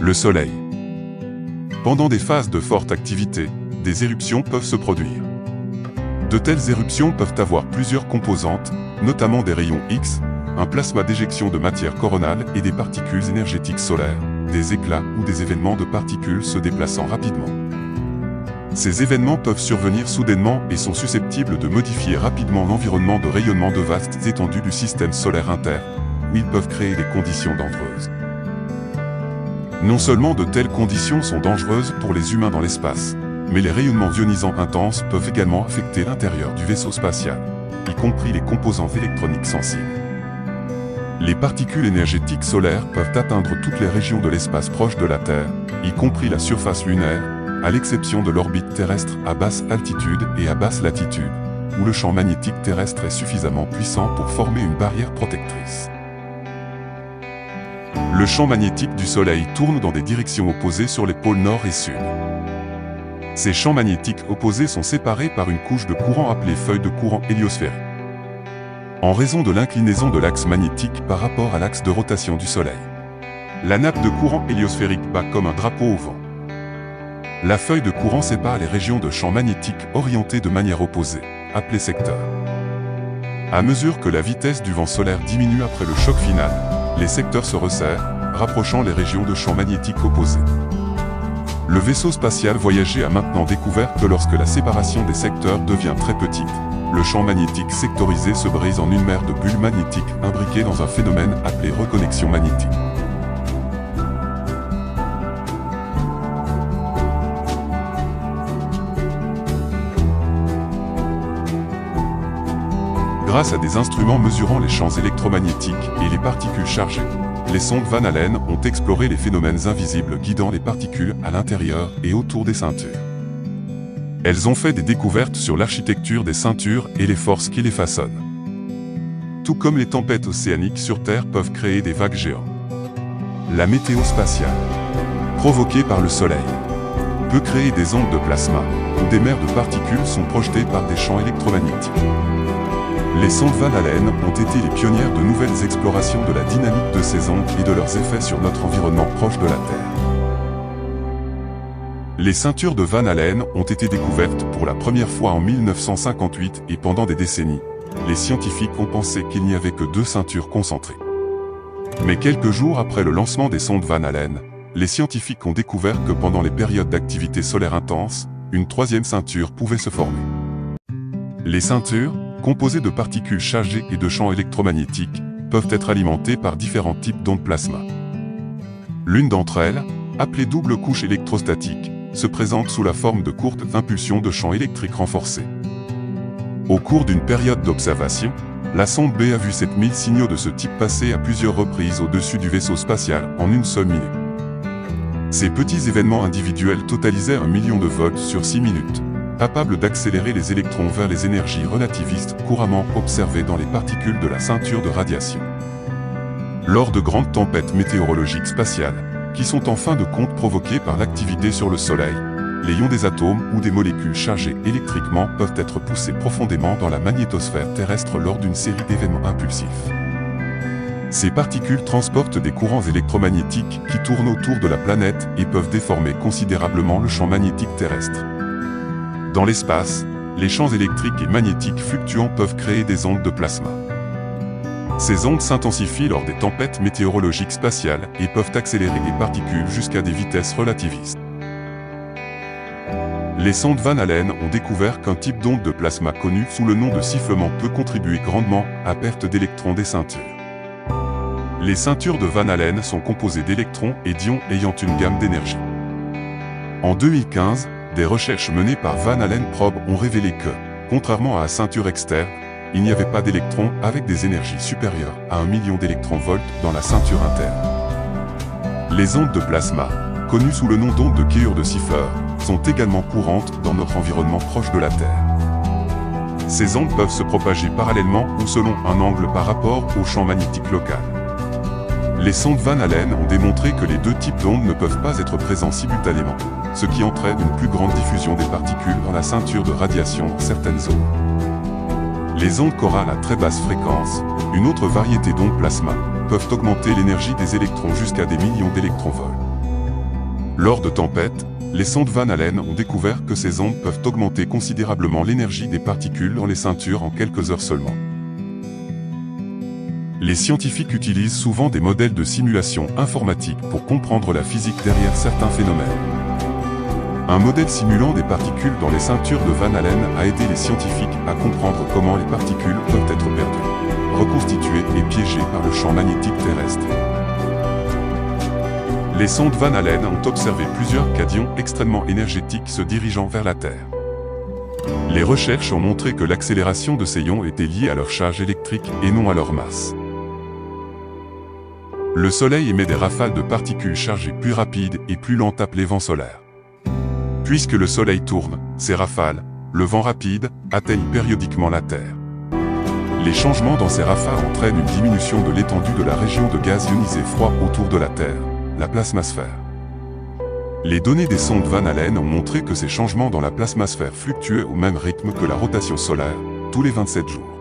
Le Soleil. Pendant des phases de forte activité, des éruptions peuvent se produire. De telles éruptions peuvent avoir plusieurs composantes, notamment des rayons X, un plasma d'éjection de matière coronale et des particules énergétiques solaires, des éclats ou des événements de particules se déplaçant rapidement. Ces événements peuvent survenir soudainement et sont susceptibles de modifier rapidement l'environnement de rayonnement de vastes étendues du système solaire interne, où ils peuvent créer des conditions dangereuses. Non seulement de telles conditions sont dangereuses pour les humains dans l'espace, mais les rayonnements ionisants intenses peuvent également affecter l'intérieur du vaisseau spatial, y compris les composants électroniques sensibles. Les particules énergétiques solaires peuvent atteindre toutes les régions de l'espace proche de la Terre, y compris la surface lunaire, à l'exception de l'orbite terrestre à basse altitude et à basse latitude, où le champ magnétique terrestre est suffisamment puissant pour former une barrière protectrice. Le champ magnétique du Soleil tourne dans des directions opposées sur les pôles nord et sud. Ces champs magnétiques opposés sont séparés par une couche de courant appelée feuille de courant héliosphérique. En raison de l'inclinaison de l'axe magnétique par rapport à l'axe de rotation du Soleil, la nappe de courant héliosphérique bat comme un drapeau au vent. La feuille de courant sépare les régions de champs magnétiques orientées de manière opposée, appelées secteurs. À mesure que la vitesse du vent solaire diminue après le choc final, les secteurs se resserrent, rapprochant les régions de champs magnétiques opposés. Le vaisseau spatial voyager a maintenant découvert que lorsque la séparation des secteurs devient très petite, le champ magnétique sectorisé se brise en une mer de bulles magnétiques imbriquées dans un phénomène appelé reconnexion magnétique. Grâce à des instruments mesurant les champs électromagnétiques et les particules chargées, les sondes Van Allen ont exploré les phénomènes invisibles guidant les particules à l'intérieur et autour des ceintures. Elles ont fait des découvertes sur l'architecture des ceintures et les forces qui les façonnent. Tout comme les tempêtes océaniques sur Terre peuvent créer des vagues géantes. La météo spatiale, provoquée par le Soleil, peut créer des ondes de plasma, où des mers de particules sont projetées par des champs électromagnétiques. Les sondes Van Allen ont été les pionnières de nouvelles explorations de la dynamique de ces ondes et de leurs effets sur notre environnement proche de la Terre. Les ceintures de Van Allen ont été découvertes pour la première fois en 1958 et pendant des décennies, les scientifiques ont pensé qu'il n'y avait que 2 ceintures concentrées. Mais quelques jours après le lancement des sondes Van Allen, les scientifiques ont découvert que pendant les périodes d'activité solaire intense, une 3e ceinture pouvait se former. Les ceintures, composées de particules chargées et de champs électromagnétiques, peuvent être alimentées par différents types d'ondes plasma. L'une d'entre elles, appelée double couche électrostatique, se présente sous la forme de courtes impulsions de champs électriques renforcés. Au cours d'une période d'observation, la sonde B a vu 7000 signaux de ce type passer à plusieurs reprises au-dessus du vaisseau spatial en une seule minute. Ces petits événements individuels totalisaient 1 million de volts sur 6 minutes, capables d'accélérer les électrons vers les énergies relativistes couramment observées dans les particules de la ceinture de radiation. Lors de grandes tempêtes météorologiques spatiales, qui sont en fin de compte provoquées par l'activité sur le Soleil, les ions des atomes ou des molécules chargées électriquement peuvent être poussés profondément dans la magnétosphère terrestre lors d'une série d'événements impulsifs. Ces particules transportent des courants électromagnétiques qui tournent autour de la planète et peuvent déformer considérablement le champ magnétique terrestre. Dans l'espace, les champs électriques et magnétiques fluctuants peuvent créer des ondes de plasma. Ces ondes s'intensifient lors des tempêtes météorologiques spatiales et peuvent accélérer les particules jusqu'à des vitesses relativistes. Les sondes Van Allen ont découvert qu'un type d'onde de plasma connu sous le nom de sifflement peut contribuer grandement à perte d'électrons des ceintures. Les ceintures de Van Allen sont composées d'électrons et d'ions ayant une gamme d'énergie. En 2015, des recherches menées par Van Allen Probe ont révélé que, contrairement à la ceinture externe, il n'y avait pas d'électrons avec des énergies supérieures à 1 million d'électronvolts dans la ceinture interne. Les ondes de plasma, connues sous le nom d'ondes de Keyur-de-Siffer, sont également courantes dans notre environnement proche de la Terre. Ces ondes peuvent se propager parallèlement ou selon un angle par rapport au champ magnétique local. Les sondes Van Allen ont démontré que les 2 types d'ondes ne peuvent pas être présents simultanément, ce qui entraîne une plus grande diffusion des particules dans la ceinture de radiation dans certaines zones. Les ondes chorales à très basse fréquence, une autre variété d'ondes plasma, peuvent augmenter l'énergie des électrons jusqu'à des millions d'électronvolts. Lors de tempêtes, les sondes Van Allen ont découvert que ces ondes peuvent augmenter considérablement l'énergie des particules dans les ceintures en quelques heures seulement. Les scientifiques utilisent souvent des modèles de simulation informatique pour comprendre la physique derrière certains phénomènes. Un modèle simulant des particules dans les ceintures de Van Allen a aidé les scientifiques à comprendre comment les particules peuvent être perdues, reconstituées et piégées par le champ magnétique terrestre. Les sondes Van Allen ont observé plusieurs cadions extrêmement énergétiques se dirigeant vers la Terre. Les recherches ont montré que l'accélération de ces ions était liée à leur charge électrique et non à leur masse. Le Soleil émet des rafales de particules chargées plus rapides et plus lentes appelées vents solaires. Puisque le Soleil tourne, ces rafales, le vent rapide, atteignent périodiquement la Terre. Les changements dans ces rafales entraînent une diminution de l'étendue de la région de gaz ionisé froid autour de la Terre, la plasmasphère. Les données des sondes Van Allen ont montré que ces changements dans la plasmasphère fluctuaient au même rythme que la rotation solaire, tous les 27 jours.